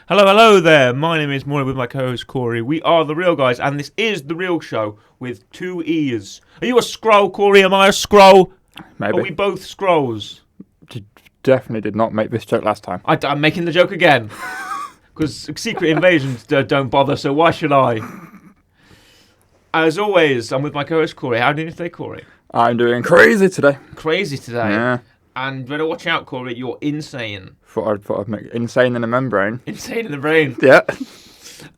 Hello there. My name is Morley with my co-host Corey. We are The Real Guys, and this is The Real Show with 2 E's. Are you a Skrull, Corey? Am I a Skrull? Maybe. Are we both Skrulls? Definitely did not make this joke last time. I'm making the joke again. Because Secret Invasions don't bother, so why should I? As always, I'm with my co-host Corey. How are you doing today, Corey? I'm doing crazy today. Crazy today. Yeah. And better watch out, Corey. You're insane. Thought I'd make insane in the membrane. Insane in the brain. Yeah.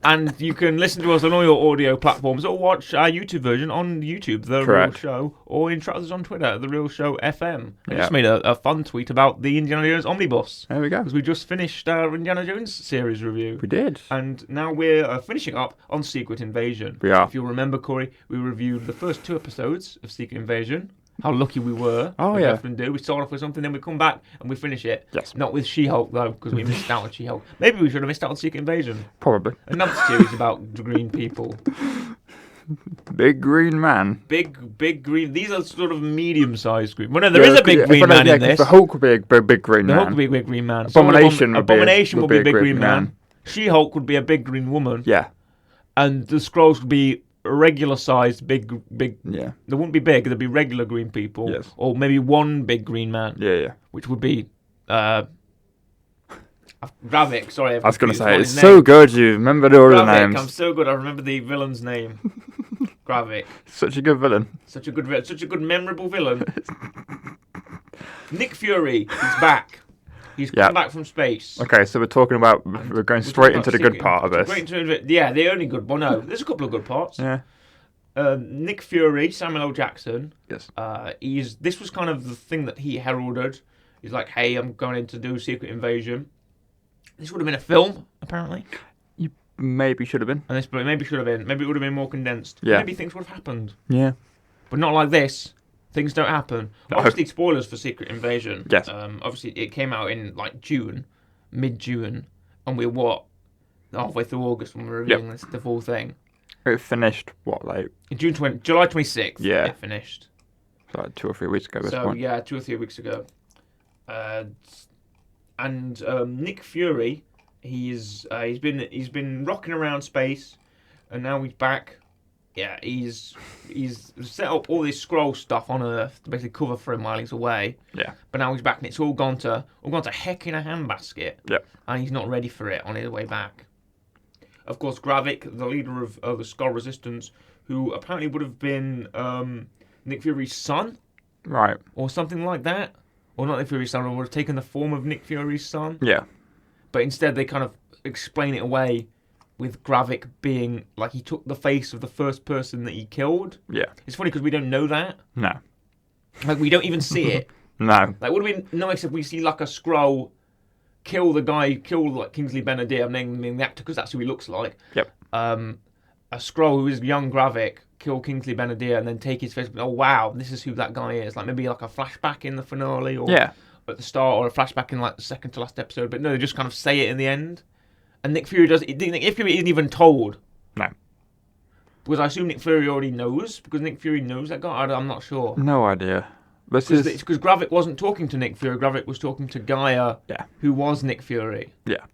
And you can listen to us on all your audio platforms or watch our YouTube version on YouTube, The Real Show, or interact with us on Twitter, The Real Show FM. I just made a fun tweet about the Indiana Jones Omnibus. There we go. Because we just finished our Indiana Jones series review. We did. And now we're finishing up on Secret Invasion. We are. If you'll remember, Corey, we reviewed the first 2 episodes of Secret Invasion. How lucky we were. Oh, we yeah. often do. We start off with something, then we come back and we finish it. Yes. Not with She-Hulk, though, because we missed out on She-Hulk. Maybe we should have missed out on Secret Invasion. Probably. Another series about green people. Big green man. Big green. These are sort of medium-sized green. Well, no, there is a big green man in this. The Hulk would be a big green man. The Hulk would be a big green man. Abomination would be a big green man. She-Hulk would be a big green woman. Yeah. And the Skrulls would be regular-sized big. Yeah. They wouldn't be big. They'd be regular green people. Yes. Or maybe one big green man. Yeah. Which would be Gravik. Sorry, I was going to say, it's so good you remembered all the names. I'm so good. I remember the villain's name. Gravik. Such a good villain. Such a good, memorable villain. Nick Fury. He's back. He's come back from space. Okay, so we're going straight into the good part of this. Yeah, the only good. Well, no, there's a couple of good parts. Yeah. Nick Fury, Samuel L. Jackson. Yes. This was kind of the thing that he heralded. He's like, hey, I'm going in to do Secret Invasion. This would have been a film, apparently. You maybe should have been. And this maybe should have been. Maybe it would have been more condensed. Yeah. Maybe things would have happened. Yeah. But not like this. Things don't happen. No. Obviously, spoilers for Secret Invasion. Yes. Obviously, it came out in like June, mid-June, and we're halfway through August when we're reviewing the full thing. It finished July 26th. Yeah. It finished. So like 2 or 3 weeks ago. This point. Yeah, 2 or 3 weeks ago. And Nick Fury, he's been rocking around space, and now he's back. Yeah, he's set up all this Skrull stuff on Earth to basically cover for him while he's away. Yeah. But now he's back, and it's all gone to heck in a handbasket. Yeah. And he's not ready for it on his way back. Of course, Gravik, the leader of the Skrull Resistance, who apparently would have been Nick Fury's son, right, or something like that. Or not Nick Fury's son, or would have taken the form of Nick Fury's son. Yeah. But instead they kind of explain it away with Gravik being like he took the face of the first person that he killed. Yeah. It's funny because we don't know that. No. Like we don't even see it. No. Like it would have been nice if we see like a Skrull kill like Kingsley Ben-Adir, I'm naming the actor because that's who he looks like. Yep. A Skrull who is young Gravik kill Kingsley Ben-Adir and then take his face. Oh wow, this is who that guy is. Like maybe like a flashback in the finale or at the start, or a flashback in like the second to last episode. But no, they just kind of say it in the end. And Nick Fury Nick Fury isn't even told. No. Because I assume Nick Fury already knows. Because Nick Fury knows that guy. I'm not sure. No idea. Because Gravik wasn't talking to Nick Fury. Gravik was talking to Gaia, who was Nick Fury. Yeah.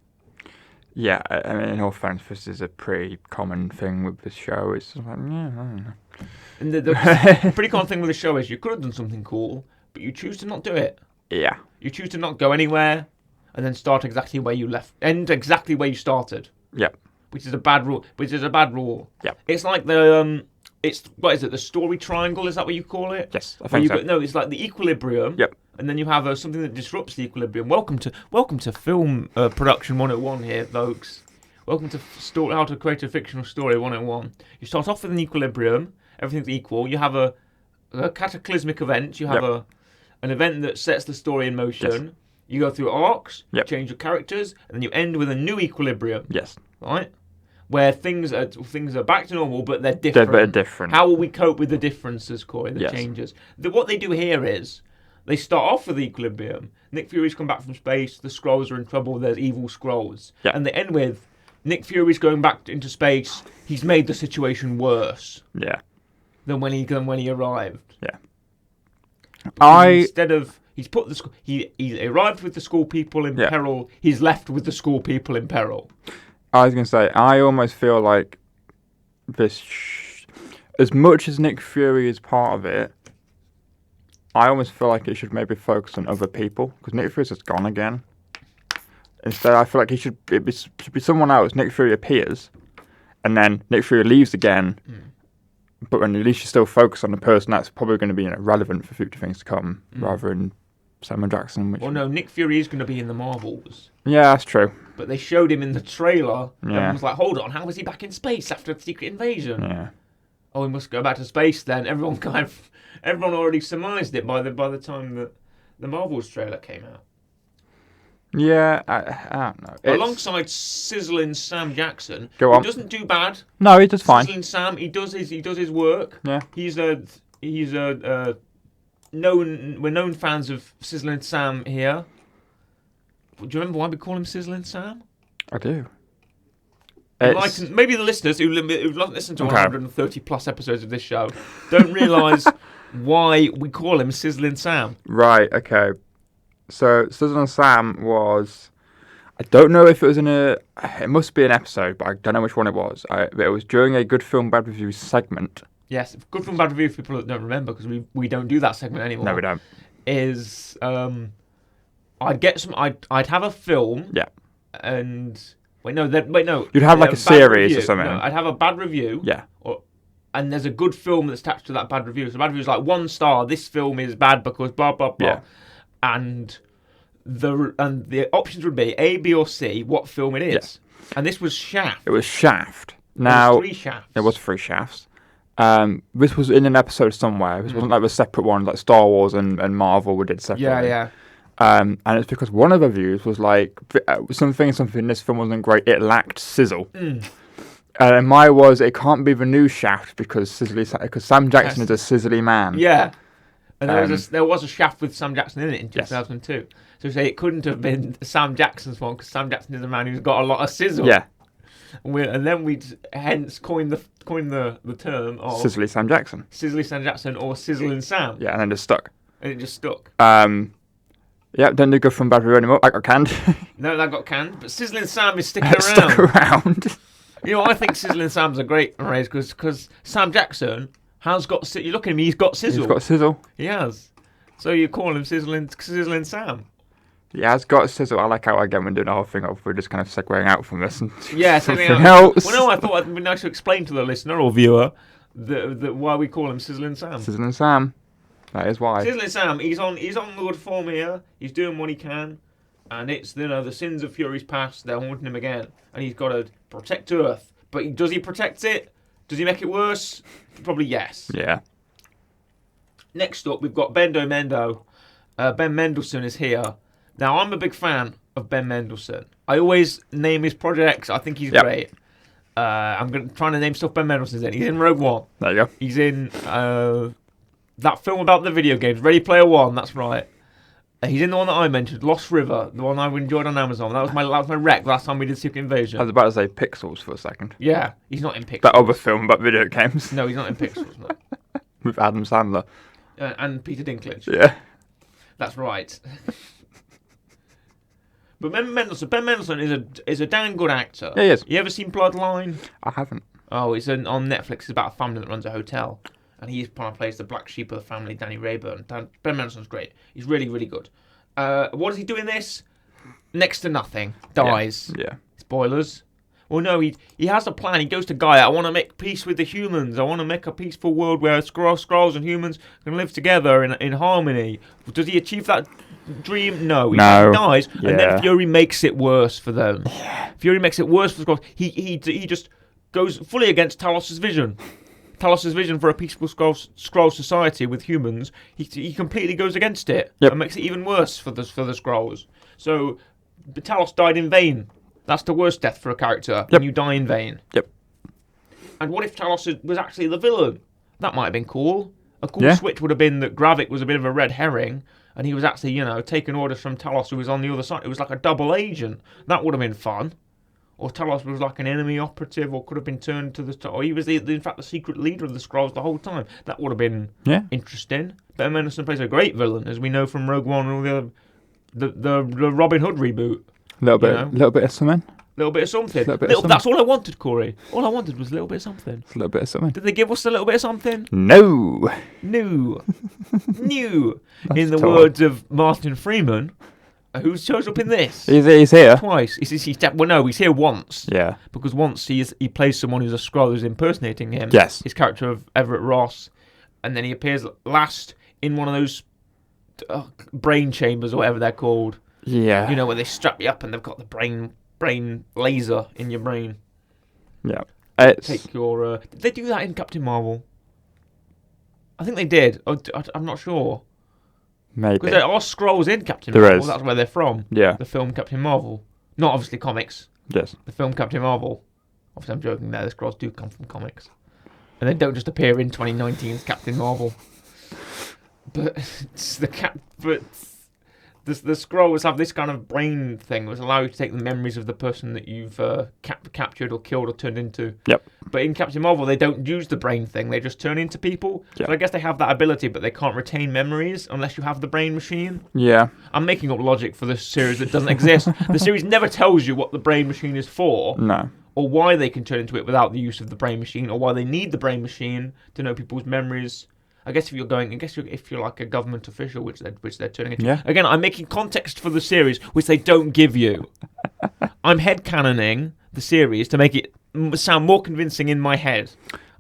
Yeah, I mean, in all fairness, this is a pretty common thing with the show. It's like, I don't know. And the pretty common thing with the show is you could have done something cool, but you choose to not do it. Yeah. You choose to not go anywhere, and then start exactly where you left, end exactly where you started. Yeah. Which is a bad rule. Yeah. It's like what is it? The story triangle? Is that what you call it? Yes, I think so. No, it's like the equilibrium. Yep. And then you have something that disrupts the equilibrium. Welcome to film production 101 here, folks. Welcome to how to create a fictional story 101. You start off with an equilibrium. Everything's equal. You have a cataclysmic event. You have an event that sets the story in motion. Yes. You go through arcs. Yep. You change your characters, and then you end with a new equilibrium. Yes. Right. Where things are back to normal, but they're different. They're different. How will we cope with the differences, Corey? The Yes. changes. What they do here is they start off with equilibrium. Nick Fury's come back from space. The Skrulls are in trouble. There's evil Skrulls. Yeah. And they end with Nick Fury's going back into space. He's made the situation worse. Yeah. Than when he arrived. Yeah. Because instead of He's put the he arrived with the school people in Yeah. peril. He's left with the school people in peril. I was going to say, I almost feel like this, as much as Nick Fury is part of it, I almost feel like it should maybe focus on other people, because Nick Fury's just gone again. Instead, I feel like should be someone else. Nick Fury appears, and then Nick Fury leaves again, but then at least you still focus on the person that's probably going to be relevant for future things to come, rather than Samuel Jackson. Well, no, Nick Fury is going to be in the Marvels. Yeah, that's true. But they showed him in the trailer. Yeah. Everyone's like, hold on, how is he back in space after the Secret Invasion? Yeah. Oh, he must go back to space then. Everyone already surmised it by the time that the Marvels trailer came out. Yeah, I don't know. Alongside Sizzling Sam Jackson, Go on. He doesn't do bad. No, he does fine. Sizzling Sam, he does his work. Yeah. We're known fans of Sizzling Sam here. Do you remember why we call him Sizzling Sam? I do. Maybe the listeners who've listened to 130 plus episodes of this show don't realise why we call him Sizzling Sam. Right, okay. So, Sizzling Sam was... I don't know if it was it must be an episode, but I don't know which one it was. But it was during a Good Film Bad Review segment. Yes, Good Film Bad Review, for people that don't remember, because we don't do that segment anymore. No, we don't. Is... I'd have a film. Yeah. And... Wait, no. You'd have like a series review. or something. No, I'd have a bad review. Yeah. And there's a good film that's attached to that bad review. So the bad review is like 1 star. This film is bad because blah blah blah. Yeah. And the options would be A, B, or C. What film it is? Yeah. And this was Shaft. It was Shaft. Now there was 3 Shafts. There was 3 Shafts. This was in an episode somewhere. This wasn't like a separate one like Star Wars and Marvel we did separately. Yeah. And it's because one of the reviews was like something this film wasn't great. It lacked sizzle. And mine was it can't be the new Shaft because Sam Jackson is a sizzly man. Yeah. And there was a Shaft with Sam Jackson in it in 2002. Yes. So say it couldn't have been Sam Jackson's one because Sam Jackson is a man who's got a lot of sizzle. Yeah. And then we'd hence coin the term of Sizzly Sam Jackson. Sizzly Sam Jackson or Sizzling Sam. Yeah, and then just stuck. And it just stuck. Yeah, don't do Good From Bad Review anymore. I got canned. No, that got canned. But Sizzling Sam is sticking around. Stuck around. You know, I think Sizzling Sam's a great phrase because Sam Jackson has got... You look at him, he's got sizzle. He's got sizzle. He has. So you call him Sizzling Sam. He has got sizzle. I like how, again, we're doing the whole thing of we're just kind of segueing out from this and something else. Well, no, I thought it'd be nice to explain to the listener or viewer why we call him Sizzling Sam. Sizzling Sam. That is why. Sizzling Sam, he's on good form here. He's doing what he can, and it's the sins of Fury's past. They're haunting him again, and he's got to protect Earth. But does he protect it? Does he make it worse? Probably yes. Yeah. Next up, we've got Bendo Mendo. Ben Mendelsohn is here. Now, I'm a big fan of Ben Mendelsohn. I always name his projects. I think he's great. I'm trying to name stuff Ben Mendelsohn's in. He's in Rogue One. There you go. He's in that film about the video games, Ready Player One. That's right. He's in the one that I mentioned, Lost River, the one I enjoyed on Amazon. That was my rec last time we did Secret Invasion. I was about to say Pixels for a second. Yeah, he's not in Pixels. That other film about video games. No, he's not in Pixels. No. With Adam Sandler. And Peter Dinklage. Yeah. That's right. But Ben Mendelsohn is a damn good actor. Yeah, he is. You ever seen Bloodline? I haven't. Oh, it's on Netflix. It's about a family that runs a hotel. And he plays the black sheep of the family, Danny Rayburn. Ben Mendelsohn's great. He's really, really good. What does he do in this? Next to nothing. Dies. Yeah. Spoilers. Well, no, he has a plan. He goes to Gaia. I want to make peace with the humans. I want to make a peaceful world where Skrulls and humans can live together in harmony. Does he achieve that dream? No. He dies, and then Fury makes it worse for them. Yeah. Fury makes it worse for the Skrulls. He just goes fully against Talos's vision. Talos's vision for a peaceful Skrull society with humans, he completely goes against it and makes it even worse for the Skrulls. So Talos died in vain. That's the worst death for a character when you die in vain. Yep. And what if Talos was actually the villain? That might have been cool. A cool switch would have been that Gravik was a bit of a red herring, and he was actually, taking orders from Talos, who was on the other side. It was like a double agent. That would have been fun. or Talos was like an enemy operative, or could have been turned to or he was in fact the secret leader of the Skrulls the whole time. That would have been interesting. Ben Mendelsohn plays a great villain, as we know from Rogue One and all the other, the Robin Hood reboot. Little bit of something. Little bit of something. Something. That's all I wanted, Corey. All I wanted was a little bit of something. A little bit of something. Did they give us a little bit of something? No. New. In the tall. words of Martin Freeman, who shows up in this. He's here. Twice. He's here once. Yeah. Because once he plays someone who's a Skrull who's impersonating him. Yes. His character of Everett Ross. And then he appears last in one of those brain chambers or whatever they're called. Yeah. You know, where they strap you up and they've got the brain laser in your brain. Yeah. Take your. Did they do that in Captain Marvel? I think they did. I'm not sure. Maybe. Because there are Skrulls in Captain There Marvel. is. That's where they're from. Yeah. The film Captain Marvel. Not obviously comics. Yes. The film Captain Marvel. Obviously, I'm joking there. The Skrulls do come from comics. And they don't just appear in 2019's Captain Marvel. But the Skrulls have this kind of brain thing which allows you to take the memories of the person that you've captured or killed or turned into. Yep. But in Captain Marvel, they don't use the brain thing. They just turn into people. Yep. So I guess they have that ability, but they can't retain memories unless you have the brain machine. Yeah. I'm making up logic for this series that doesn't exist. The series never tells you what the brain machine is for. No. Or why they can turn into it without the use of the brain machine, or why they need the brain machine to know people's memories. I guess if you're like a government official, which they're turning into. Yeah. Again, I'm making context for the series, which they don't give you. I'm headcanoning the series to make it sound more convincing in my head.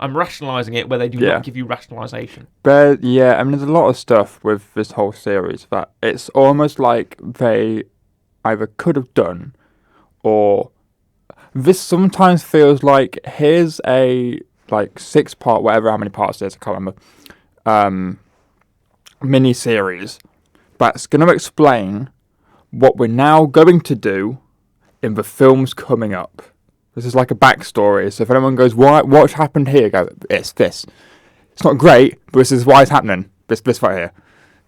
I'm rationalising it where they do not give you rationalisation. But yeah, I mean, there's a lot of stuff with this whole series that it's almost like they either could have done, or this sometimes feels like here's a 6-part, whatever how many parts there's, I can't remember. Mini series that's going to explain what we're now going to do in the films coming up. This is like a backstory. So if anyone goes, what happened here? Go, it's this. It's not great, but this is why it's happening. This right here.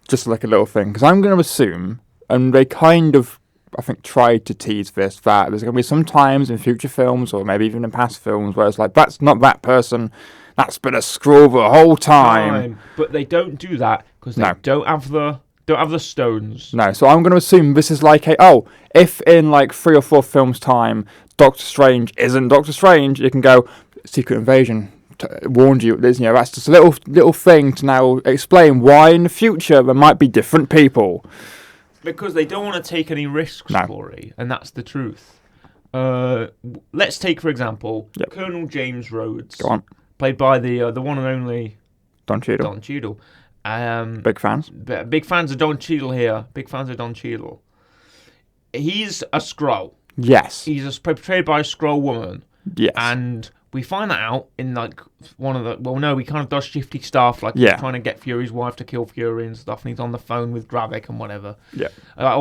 Just like a little thing. Because I'm going to assume, and they kind of, I think, tried to tease this, that there's going to be some times in future films, or maybe even in past films, where it's like, that's not that person. That's been a Skrull the whole time. But they don't do that because they don't have the stones. No, so I'm going to assume this is like if in like 3 or 4 films time Doctor Strange isn't Doctor Strange, you can go Secret Invasion warned you. That's just a little thing to now explain why in the future there might be different people. Because they don't want to take any risks, Corey, and that's the truth. Let's take, for example, Colonel James Rhodes. Go on. Played by the one and only Don Cheadle. Don Cheadle. Big fans. Big fans of Don Cheadle here. Big fans of Don Cheadle. He's a Skrull. Yes. He's portrayed by a Skrull woman. Yes. And we find that out in like one of the. Well, no, he kind of does shifty stuff, like he's trying to get Fury's wife to kill Fury and stuff, and he's on the phone with Gravik and whatever. Yeah.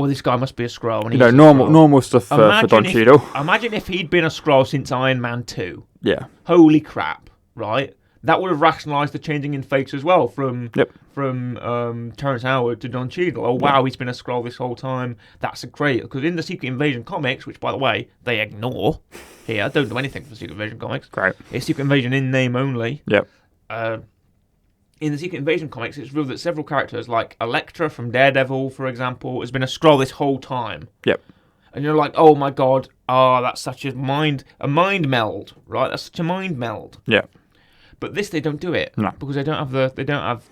This guy must be a Skrull. And normal stuff for Don Cheadle. Imagine if he'd been a Skrull since Iron Man 2. Yeah. Holy crap! Right. That would have rationalised the changing in fates as well from Terrence Howard to Don Cheadle. Oh wow, he's been a Skrull this whole time. That's great, because in the Secret Invasion comics, which by the way they ignore here, don't do anything for the Secret Invasion comics. Great. It's Secret Invasion in name only. Yep. In the Secret Invasion comics, it's revealed that several characters, like Elektra from Daredevil, for example, has been a Skrull this whole time. Yep. And you're like, oh my god, that's such a mind meld, right? That's such a mind meld. Yeah. But this, they don't do it. No. Because they don't have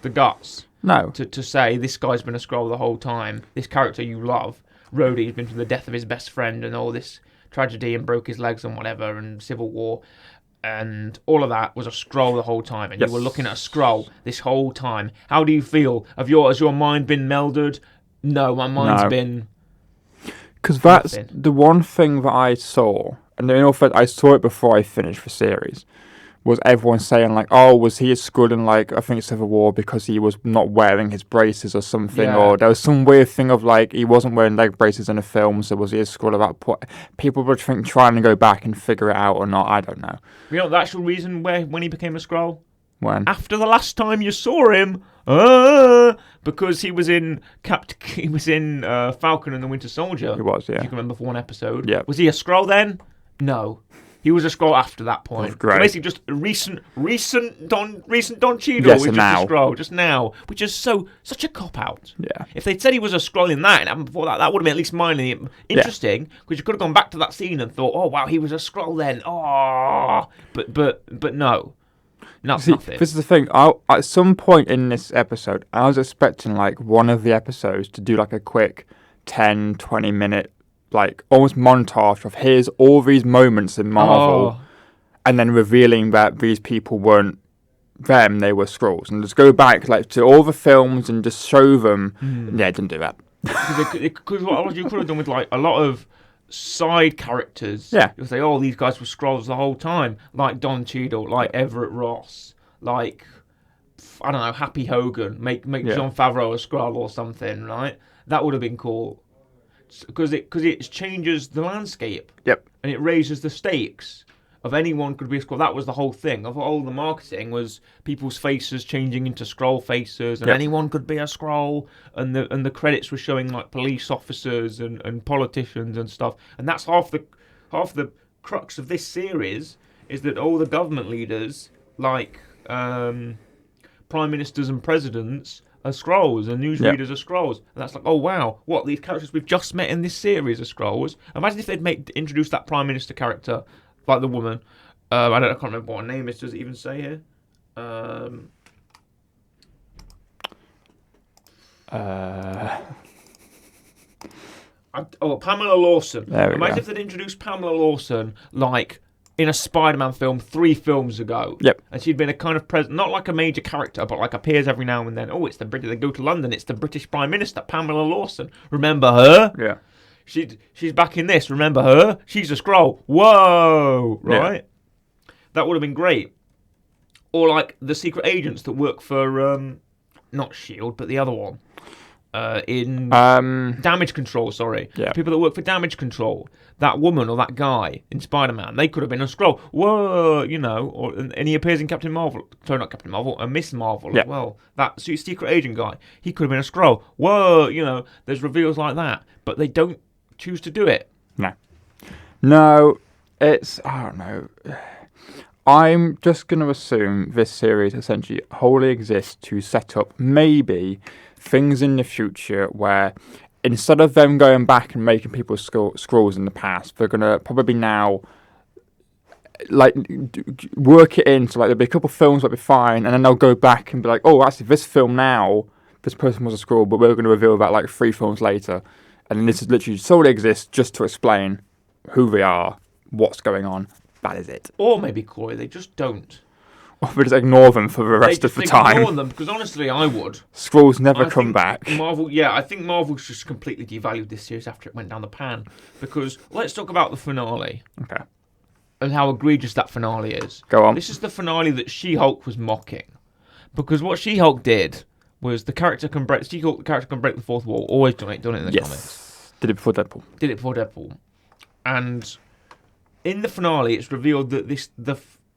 the guts. No. To say this guy's been a Skrull the whole time. This character you love, Rhodey's been through the death of his best friend and all this tragedy and broke his legs and whatever and civil war, and all of that was a Skrull the whole time. And you were looking at a Skrull this whole time. How do you feel? Has your mind been melded? No, my mind's been. Because that's the one thing that I saw, and in all fact, I saw it before I finished the series. Was everyone saying like, oh, was he a Skrull in like, I think Civil War because he was not wearing his braces or something, or there was some weird thing of like he wasn't wearing leg braces in a film, so was he a Skrull at that point? People were trying to go back and figure it out or not. I don't know. You know the actual reason when he became a Skrull? When? After the last time you saw him, because he was in Falcon and the Winter Soldier. He was, yeah. If you can remember for one episode. Yeah. Was he a Skrull then? No. He was a Skrull after that point. That's great. So basically, just a recent Don Cheadle Yes, was and just now. a Skrull, just now, which is such a cop out. Yeah. If they'd said he was a Skrull in that and happened before that, that would have been at least mildly interesting. Because you could have gone back to that scene and thought, oh wow, he was a Skrull then. Oh, but no, nothing. This is the thing. At some point in this episode, I was expecting like one of the episodes to do like a quick 10, 20 minute, like almost montage of here's all these moments in Marvel, and then revealing that these people weren't them, they were Skrulls, and just go back like to all the films and just show them. Yeah, didn't do that. Because what you could have done with like a lot of side characters. Yeah. You'll say, oh, these guys were Skrulls the whole time, like Don Cheadle, like Everett Ross, like I don't know, Happy Hogan, make John Favreau a Skrull or something, right? That would have been cool. Because it changes the landscape. Yep. And it raises the stakes of anyone could be a Skrull. That was the whole thing. Of all the marketing was people's faces changing into Skrull faces, and anyone could be a Skrull. And the credits were showing like police officers and politicians and stuff. And that's half the crux of this series is that all the government leaders, like prime ministers and presidents, are Skrulls, and newsreaders are Skrulls. And that's like, oh wow, what, these characters we've just met in this series are Skrulls? Imagine if they'd introduced that prime minister character, like the woman. I can't remember what her name is. Does it even say here? Pamela Lawson. Imagine if they'd introduced Pamela Lawson, like in a Spider-Man film 3 films ago. Yep. And she'd been a kind of not like a major character, but like appears every now and then. Oh, it's the British. They go to London. It's the British Prime Minister, Pamela Lawson. Remember her? Yeah. She's back in this. Remember her? She's a Skrull. Whoa! Right? Yeah. That would have been great. Or like the secret agents that work for not S.H.I.E.L.D., but the other one. In Damage Control, sorry. Yeah. People that work for Damage Control. That woman or that guy in Spider-Man, they could have been a Skrull. Whoa, you know, and he appears in Captain Marvel. Sorry, not Captain Marvel, Miss Marvel as well. That secret agent guy, he could have been a Skrull. Whoa, you know, there's reveals like that. But they don't choose to do it. No, it's, I don't know. I'm just going to assume this series essentially wholly exists to set up maybe things in the future where instead of them going back and making people Skrulls in the past, they're going to probably now like work it in. So like there'll be a couple of films that'll be fine, and then they'll go back and be like, oh, actually this film now, this person was a Skrull, but we're going to reveal that like 3 films later. And then this is literally solely exists just to explain who they are, what's going on. That is it. Or maybe, Corey, they just don't. Or we just ignore them for the rest of the time. Ignore them, because honestly, I would. Skrulls never come back. I think Marvel's just completely devalued this series after it went down the pan. Because let's talk about the finale. Okay. And how egregious that finale is. Go on. This is the finale that She-Hulk was mocking. Because what She-Hulk did was the character can break the fourth wall. Always done it in the comics. Did it before Deadpool. And in the finale, it's revealed that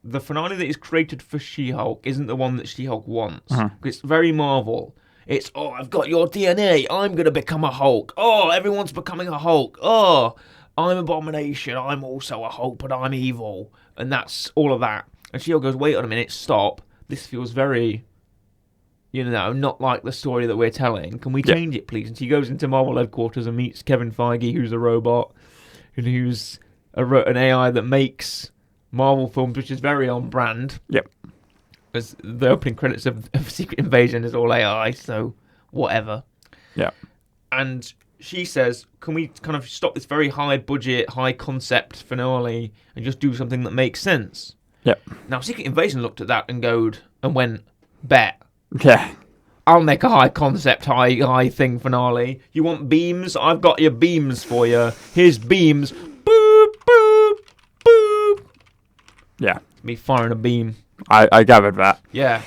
the finale that is created for She-Hulk isn't the one that She-Hulk wants. It's very Marvel. It's, oh, I've got your DNA. I'm going to become a Hulk. Oh, everyone's becoming a Hulk. Oh, I'm Abomination. I'm also a Hulk, but I'm evil. And that's all of that. And She-Hulk goes, wait a minute, stop. This feels very, not like the story that we're telling. Can we change it, please? And she goes into Marvel headquarters and meets Kevin Feige, who's a robot, and who's an AI that makes Marvel films, which is very on brand. Yep. Because the opening credits of Secret Invasion is all AI, so whatever. Yeah. And she says, can we kind of stop this very high budget, high concept finale and just do something that makes sense? Yep. Now, Secret Invasion looked at that and went, bet. Yeah. I'll make a high concept, high thing finale. You want beams? I've got your beams for you. Here's beams. Boop, boop, boop. Yeah. Me firing a beam. I gathered that. Yeah.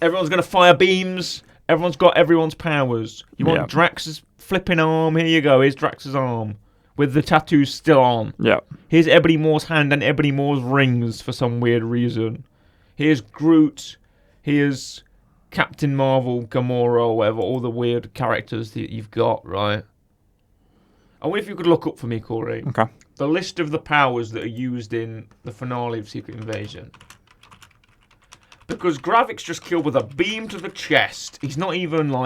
Everyone's going to fire beams. Everyone's got everyone's powers. You want Drax's flipping arm? Here you go. Here's Drax's arm. With the tattoos still on. Yeah. Here's Ebony Moore's hand and Ebony Moore's rings for some weird reason. Here's Groot. Here's Captain Marvel, Gamora, or whatever. All the weird characters that you've got, right? I wonder if you could look up for me, Corey. Okay. the list of the powers that are used in the finale of Secret Invasion. Because Gravik's just killed with a beam to the chest. He's not even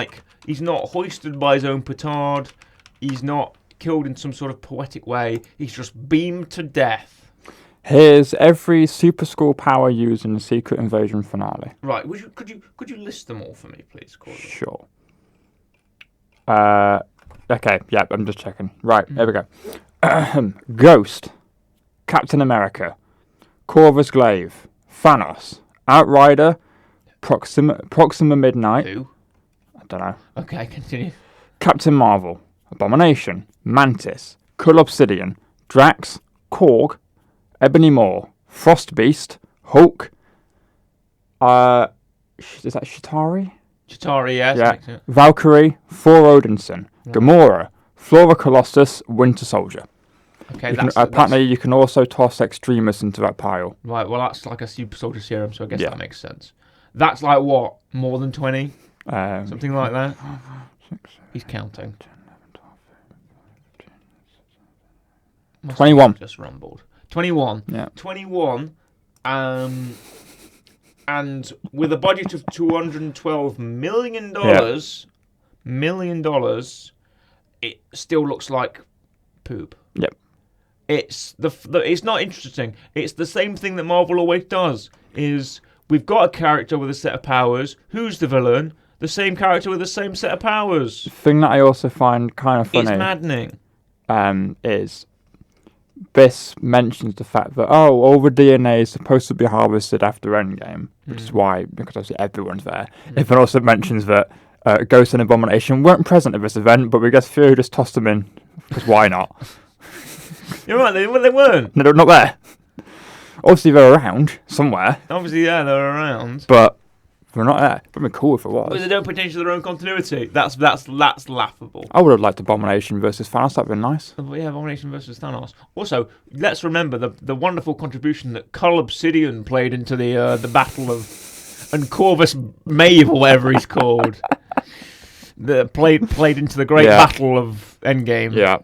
he's not hoisted by his own petard. He's not killed in some sort of poetic way. He's just beamed to death. Here's every Super Skrull power used in the Secret Invasion finale. Right, could you list them all for me, please, Corey? Sure. Okay, yeah, I'm just checking. Right, Here we go. Ghost, Captain America, Corvus Glaive, Thanos, Outrider, Proxima Midnight. Who? I don't know. Okay, continue. Captain Marvel, Abomination, Mantis, Cull Obsidian, Drax, Korg, Ebony Maw, Frost Beast, Hulk. Is that Chitauri? Chitauri, yes. Yeah. Valkyrie, Thor Odinson, Gamora, Flora Colossus, Winter Soldier. Okay, apparently you can also toss Extremis into that pile. Right, well that's like a super soldier serum, so I guess that makes sense. That's what? More than 20? Something like that? 6, He's counting. 10, 11, 12, 21. Just rumbled. 21. Yeah. 21. And with a budget of $212 million, it still looks like poop. Yep. It's it's not interesting. It's the same thing that Marvel always does. Is we've got a character with a set of powers. Who's the villain? The same character with the same set of powers. The thing that I also find kind of funny. It's maddening. Is this mentions the fact that all the DNA is supposed to be harvested after Endgame, which is why, because obviously everyone's there. It also mentions that Ghost and Abomination weren't present at this event, but we guess Fury just tossed them in, because why not? You're right, they weren't. No, they're not there. Obviously they're around, somewhere. Obviously, yeah, they're around. But they're not there. It would be cool if it was. But they don't put into their own continuity. That's laughable. I would have liked Abomination versus Thanos, that'd been nice. Yeah, Abomination versus Thanos. Also, let's remember the wonderful contribution that Cull Obsidian played into the battle of... And Corvus Maeve, or whatever he's called. Played into the great battle of Endgame. Yeah.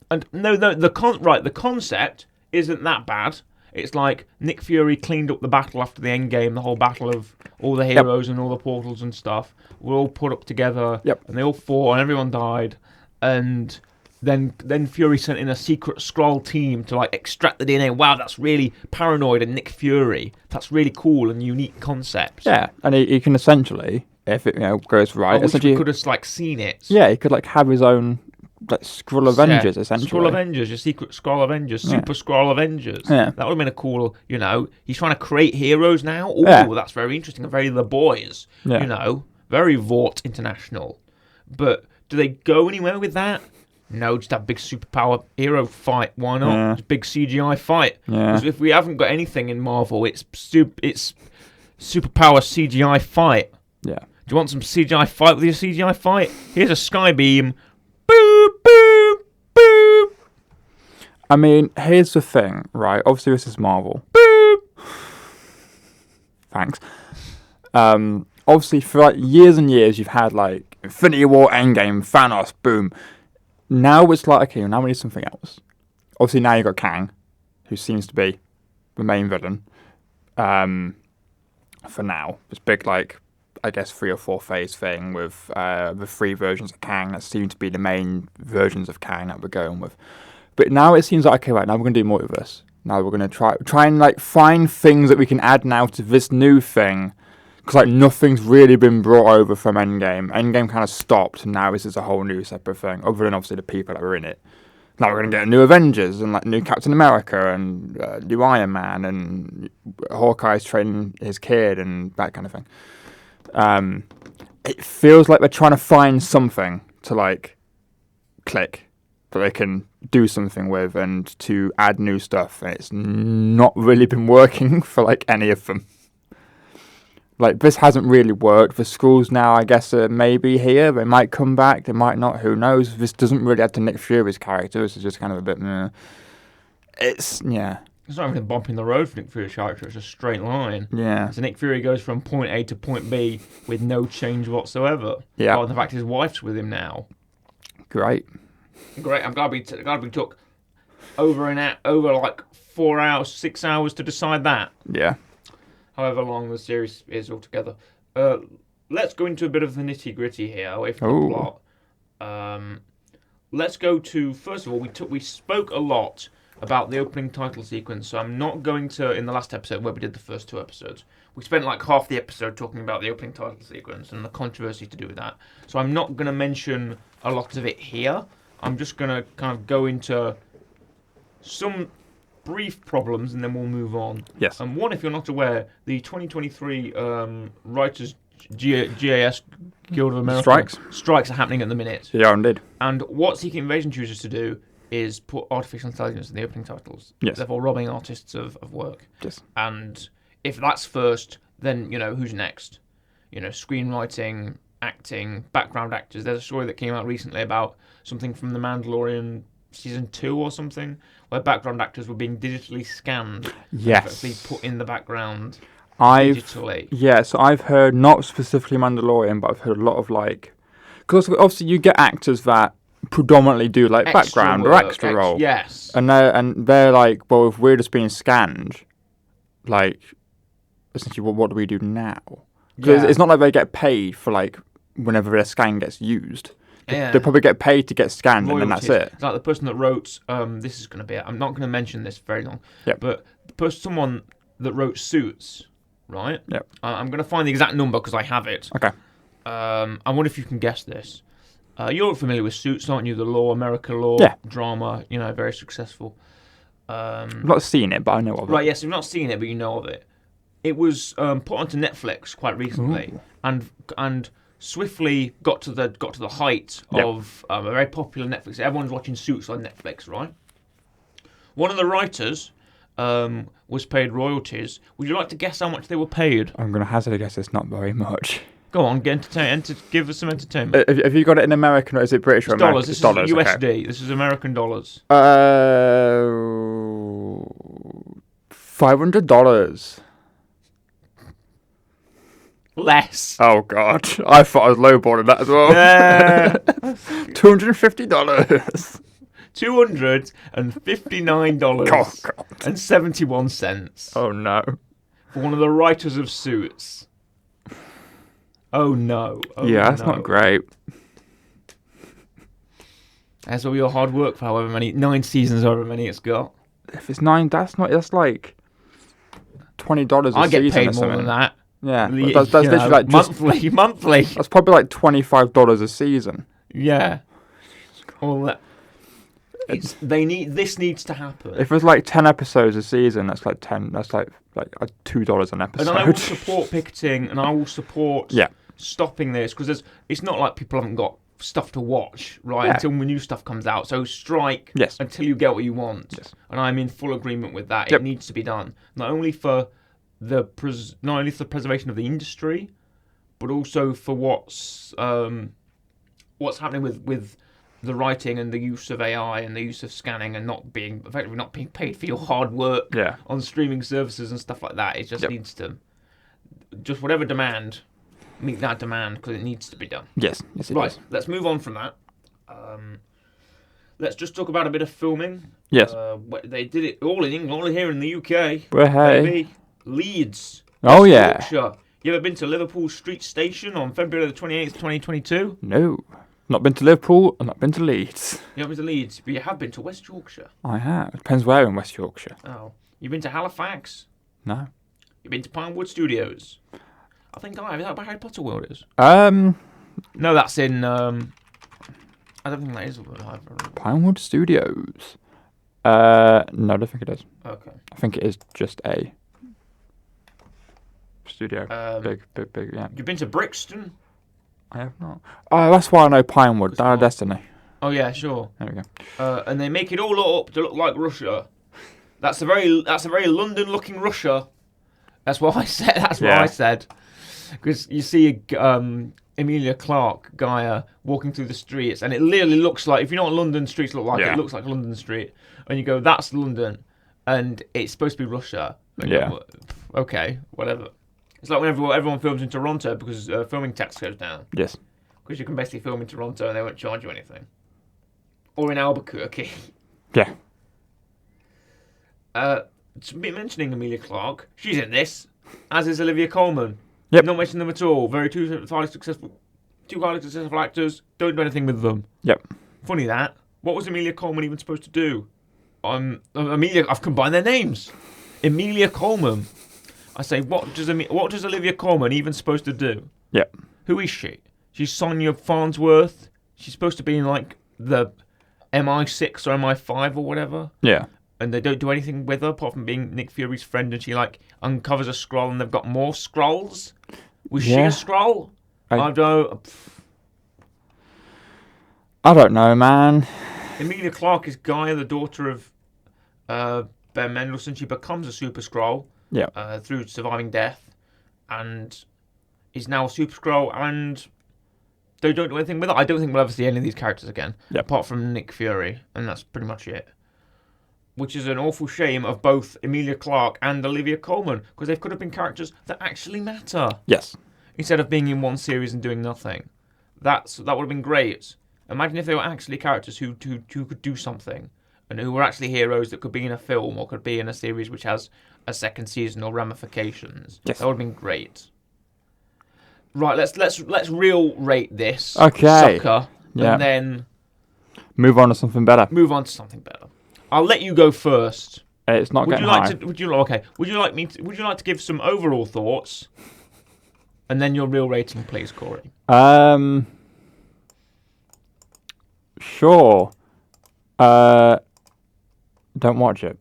And the concept isn't that bad. It's like Nick Fury cleaned up the battle after the Endgame, the whole battle of all the heroes and all the portals and stuff. We're all put up together, and they all fought, and everyone died. And then Fury sent in a secret Skrull team to extract the DNA. Wow, that's really paranoid and Nick Fury. That's really cool and unique concept. Yeah, and he can essentially, if it goes right, essentially could have seen it. Yeah, he could have his own Skrull Avengers, essentially. Skrull Avengers, your secret Skrull Avengers, Super Skrull Avengers. Yeah. That would have been a cool, he's trying to create heroes now. Oh, that's very interesting and very The Boys. Yeah. Very Vought International. But do they go anywhere with that? No, just that big superpower hero fight. Why not? Yeah. Just big CGI fight. Yeah. Because if we haven't got anything in Marvel, it's superpower CGI fight. Yeah. Do you want some CGI fight with your CGI fight? Here's a sky beam. Boop, boop, boop. I mean, here's the thing, right? Obviously, this is Marvel. Boop. Thanks. Obviously, for years and years, you've had Infinity War, Endgame, Thanos, boom. Now it's okay, now we need something else. Obviously, now you've got Kang, who seems to be the main villain. For now, this big I guess 3 or 4 phase thing with the 3 versions of Kang that seem to be the main versions of Kang that we're going with. But now it seems like, okay, right, now we're going to do multiverse. Now we're going to try and find things that we can add now to this new thing. Because nothing's really been brought over from Endgame. Endgame kind of stopped, and now this is a whole new separate thing, other than obviously the people that were in it. Now we're going to get new Avengers, and new Captain America, and new Iron Man, and Hawkeye's training his kid, and that kind of thing. It feels like they're trying to find something to click that they can do something with and to add new stuff, and it's not really been working for any of them. This hasn't really worked. The Skrulls now, I guess, are maybe here. They might come back. They might not. Who knows? This doesn't really add to Nick Fury's character. This is just kind of a bit... It's not even a bump in the road for Nick Fury's character. It's a straight line. Yeah. So Nick Fury goes from point A to point B with no change whatsoever. Yeah. Apart from the fact his wife's with him now. Great. I'm glad we took over like 4 hours, 6 hours to decide that. Yeah. However long the series is altogether. Let's go into a bit of the nitty gritty here, away from Ooh. the plot. Let's go to, first of all, we spoke a lot about the opening title sequence, so I'm not going to, in the last episode where we did the first 2 episodes, we spent like half the episode talking about the opening title sequence and the controversy to do with that. So I'm not going to mention a lot of it here. I'm just going to kind of go into some brief problems and then we'll move on. Yes. And one, if you're not aware, the 2023 Writers GAS Guild of America strikes are happening at the minute. Yeah, indeed. And what Secret Invasion chooses to do is put artificial intelligence in the opening titles. Yes. Therefore robbing artists of work. Yes. And if that's first, then, who's next? Screenwriting, acting, background actors. There's a story that came out recently about something from The Mandalorian season 2 or something, where background actors were being digitally scanned. Yes. And put in the background digitally. Yeah, so I've heard, not specifically Mandalorian, but I've heard a lot of because obviously you get actors that predominantly do like extra background work, or extra role. Yes. And they're like, well, if we're just being scanned, essentially, what do we do now? Because it's not like they get paid for whenever their scan gets used. Yeah. They probably get paid to get scanned, Royalties. and then that's it. It's like the person that wrote, this is going to be, I'm not going to mention this very long, Yep. but someone that wrote Suits, right? Yep. I'm going to find the exact number because I have it. Okay. I wonder if you can guess this. You're familiar with Suits, aren't you? The American law drama, very successful. I've not seen it, but I know of it. Right, yes, you've not seen it, but you know of it. It was put onto Netflix quite recently, and swiftly got to the height of a very popular Netflix. Everyone's watching Suits on Netflix, right? One of the writers was paid royalties. Would you like to guess how much they were paid? I'm going to hazard a guess it's not very much. Go on, give us some entertainment. Have you got it in American or is it British or American? Dollars. This is USD. Okay. This is American dollars. $500. Less. Oh God! I thought I was lowballing that as well. $250. $259.71. Oh no! For one of the writers of Suits. Oh no! That's not great. That's all your hard work for however many 9 seasons, however many it's got. If it's 9, that's like $20 a season. I get paid or more than that. Yeah, that's literally like monthly. That's probably like $25 a season. Yeah. All that. This needs to happen. If it's like 10 episodes a season, that's like 10. That's like $2 an episode. And I will support picketing, and I will support stopping this because it's not like people haven't got stuff to watch until new stuff comes out. So strike until you get what you want. Yes. And I'm in full agreement with that. It needs to be done not only for the preservation of the industry, but also for what's happening with the writing and the use of AI and the use of scanning and not being paid for your hard work on streaming services and stuff like that. It just needs to just whatever demand. Meet that demand because it needs to be done. Yes it does. Let's move on from that. Let's just talk about a bit of filming. Yes. They did it all in England, all here in the UK. Well, hey. Baby. Leeds. Oh, yeah. Yorkshire. You ever been to Liverpool Street Station on February the 28th, 2022? No. Not been to Liverpool and not been to Leeds. You haven't been to Leeds, but you have been to West Yorkshire. I have. It depends where in West Yorkshire. Oh. You've been to Halifax? No. You've been to Pinewood Studios? I think I have. Is that where Harry Potter World is? No, that's in. I don't think that is. Pinewood Studios. No, I don't think it is. Okay. I think it is just a studio. Big. Yeah. You've been to Brixton? I have not. Oh, that's why I know Pinewood. Down of Destiny. Oh yeah, sure. There we go. And they make it all up to look like Russia. That's a very London-looking Russia. That's what I said. That's what I said. Because you see Emilia Clarke, Gaia, walking through the streets, and it literally looks like, if you know what London streets look like, it looks like London Street. And you go, that's London, and it's supposed to be Russia. And you go, okay, whatever. It's like whenever everyone films in Toronto because filming tax goes down. Yes. Because you can basically film in Toronto and they won't charge you anything. Or in Albuquerque. Yeah. mentioning Emilia Clarke, she's in this, as is Olivia Colman. Yep. Not mentioning them at all. Two highly successful actors. Don't do anything with them. Yep. Funny that. What was Emilia Colman even supposed to do? I've combined their names. Emilia Colman. I say, what does Olivia Colman even supposed to do? Yep. Who is she? She's Sonia Farnsworth. She's supposed to be in like the MI6 or MI5 or whatever. Yeah. And they don't do anything with her apart from being Nick Fury's friend, and she like uncovers a Skrull, and they've got more Skrulls. Was she a Skrull? I don't know, man. Emilia Clarke is Gaia, the daughter of Ben Mendelsohn. She becomes a Super Skrull through surviving death, and is now a Super Skrull, and they don't do anything with it. I don't think we'll ever see any of these characters again, apart from Nick Fury, and that's pretty much it. Which is an awful shame of both Emilia Clarke and Olivia Colman, because they could have been characters that actually matter. Yes. Instead of being in one series and doing nothing. That would have been great. Imagine if they were actually characters who could do something, and who were actually heroes that could be in a film or could be in a series which has a second season or ramifications. Yes. That would have been great. Right, let's real rate this sucker, and then move on to something better. I'll let you go first. It's not getting high. Would you like to give some overall thoughts, and then your real rating, please, Corey? Sure. Don't watch it.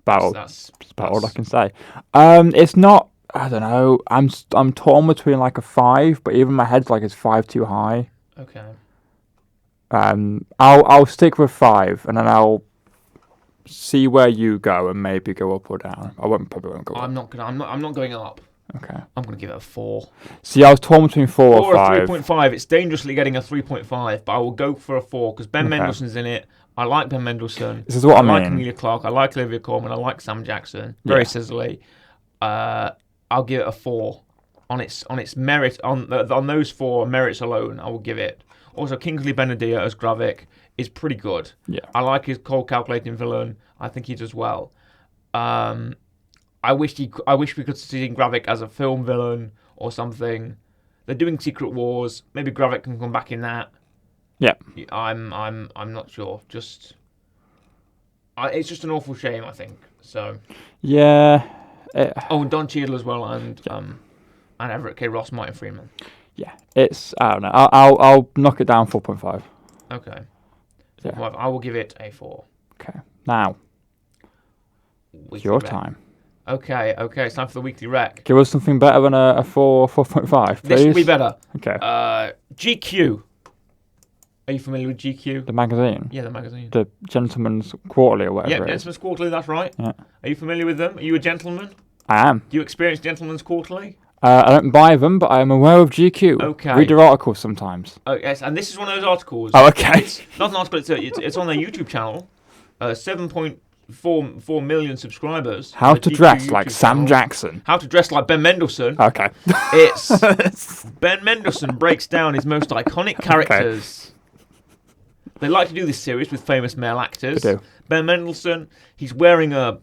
That's about all I can say. It's not. I don't know. I'm torn between like a 5, but even my head's like, it's 5 too high. Okay. I'll stick with 5, and then I'll see where you go, and maybe go up or down. Probably won't go up. I'm not going up. Okay. I'm gonna give it a 4. See, I was torn between 4 or 5. Or a 3.5. It's dangerously getting a 3.5, but I will go for a 4 because Ben Mendelsohn's in it. I like Ben Mendelsohn. This is what I mean. I like Emilia Clarke. I like Olivia Colman. I like Sam Jackson. Very sizzly. I'll give it a 4 on its merit on those 4 merits alone. I will give it. Also, Kingsley Ben-Adir as Gravik is pretty good. Yeah. I like his cold calculating villain. I think he does well. I wish we could see Gravik as a film villain or something. They're doing Secret Wars. Maybe Gravik can come back in that. Yeah. I'm not sure. It's just an awful shame, I think. So. Yeah. And Don Cheadle as well, and Everett K. Ross, Martin Freeman. Yeah. It's, I don't know. I'll knock it down 4.5. Okay. Yeah. I will give it a 4. Okay. Now. It's your time. Okay, it's time for the weekly rec. Give us something better than a 4.5, please. This will be better. Okay. GQ. Are you familiar with GQ? The magazine? Yeah, the magazine. The Gentleman's Quarterly or whatever. Yeah, Gentleman's Quarterly, that's right. Yeah. Are you familiar with them? Are you a gentleman? I am. Do you experience Gentleman's Quarterly? I don't buy them, but I am aware of GQ. Okay. Read their articles sometimes. Oh, yes, and this is one of those articles. Oh, okay. It's not an article, it's on their YouTube channel. 7.4 million subscribers. How to dress YouTube like Sam channel. Jackson. How to dress like Ben Mendelsohn. Okay. It's Ben Mendelsohn breaks down his most iconic characters. They like to do this series with famous male actors. They do. Ben Mendelsohn, he's wearing a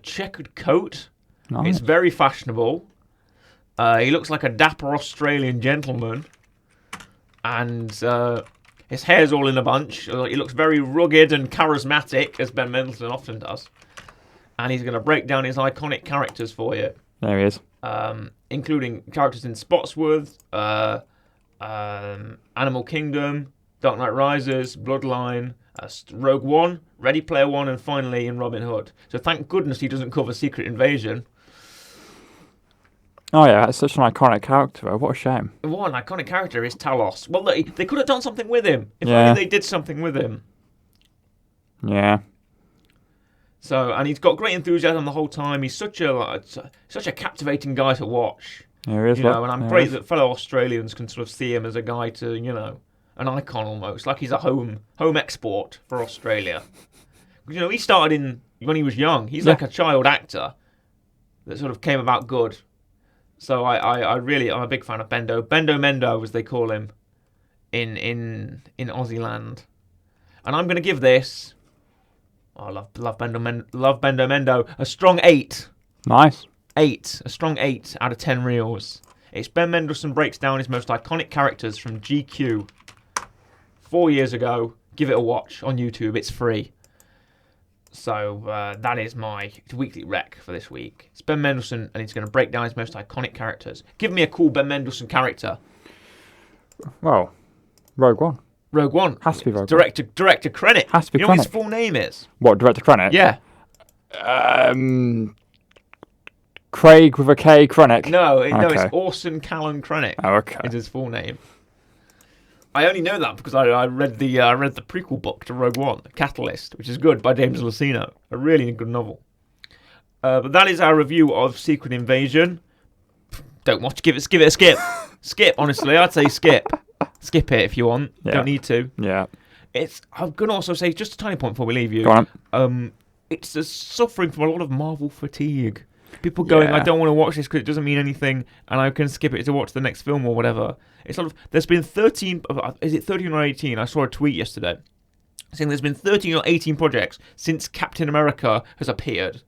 checkered coat. Nice. It's very fashionable. He looks like a dapper Australian gentleman. And his hair's all in a bunch. He looks very rugged and charismatic, as Ben Mendelsohn often does. And he's going to break down his iconic characters for you. There he is. Including characters in Spotswood, Animal Kingdom, Dark Knight Rises, Bloodline, Rogue One, Ready Player One, and finally in Robin Hood. So thank goodness he doesn't cover Secret Invasion. Oh yeah, that's such an iconic character. What a shame. What an iconic character is Talos. Well, they could have done something with him. If only they did something with him. Yeah. So, and he's got great enthusiasm the whole time. He's such a captivating guy to watch. There he is. And I'm great that fellow Australians can sort of see him as a guy to, an icon almost, like he's a home export for Australia. He started when he was young. He's like a child actor that sort of came about good. So I'm a big fan of Bendo Mendo, as they call him in Aussie land. And I'm going to give this I love Bendo Mendo. A strong 8. Nice. 8. A strong 8 out of 10 reels. It's Ben Mendelsohn breaks down his most iconic characters from GQ 4 years ago. Give it a watch on YouTube. It's free. So that is my weekly rec for this week. It's Ben Mendelsohn, and he's going to break down his most iconic characters. Give me a cool Ben Mendelsohn character. Well, Rogue One. Rogue One. Has to be Rogue Director Krennic. Has to be You know what his Krennic. full name is? What, Director Krennic? Yeah. Craig with a K, Krennic? No, Okay. it's Orson Callan Krennic. Oh, okay. Is his full name. I only know that because I read the prequel book to Rogue One, Catalyst, which is good, by James Luceno. A really good novel. But that is our review of Secret Invasion. Don't watch. Give it a skip. Skip. Honestly, I'd say skip. Skip it if you want. Yeah. Don't need to. Yeah. I'm gonna also say just a tiny point before we leave you. Go on. It's suffering from a lot of Marvel fatigue. People going, Yeah. I don't want to watch this because it doesn't mean anything, and I can skip it to watch the next film or whatever. It's sort of there's been 13. Is it 13 or 18? I saw a tweet yesterday saying there's been 13 or 18 projects since Captain America has appeared,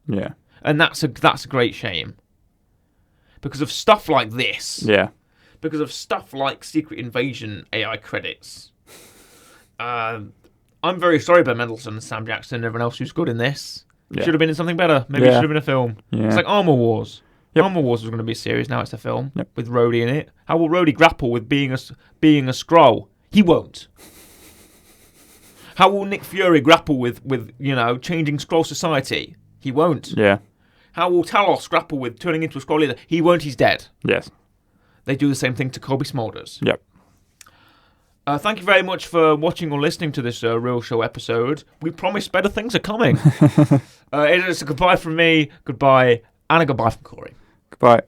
Yeah. and that's a great shame because of stuff like this. Yeah. Because of stuff like Secret Invasion AI credits. I'm very sorry, Ben Mendelsohn, Sam Jackson, and everyone else who's good in this. Yeah. Should have been in something better. Maybe it Yeah. should have been a film. Yeah. It's like Armor Wars. Yep. Armor Wars was going to be a series. Now it's a film Yep. with Rhodey in it. How will Rhodey grapple with being a Skrull? He won't. How will Nick Fury grapple with changing Skrull society? He won't. Yeah. How will Talos grapple with turning into a Skrull leader? He won't. He's dead. Yes. They do the same thing to Colby Smulders. Yep. Thank you very much for watching or listening to this Real Show episode. We promise better things are coming. It is a goodbye from me, goodbye, and a goodbye from Corey. Goodbye.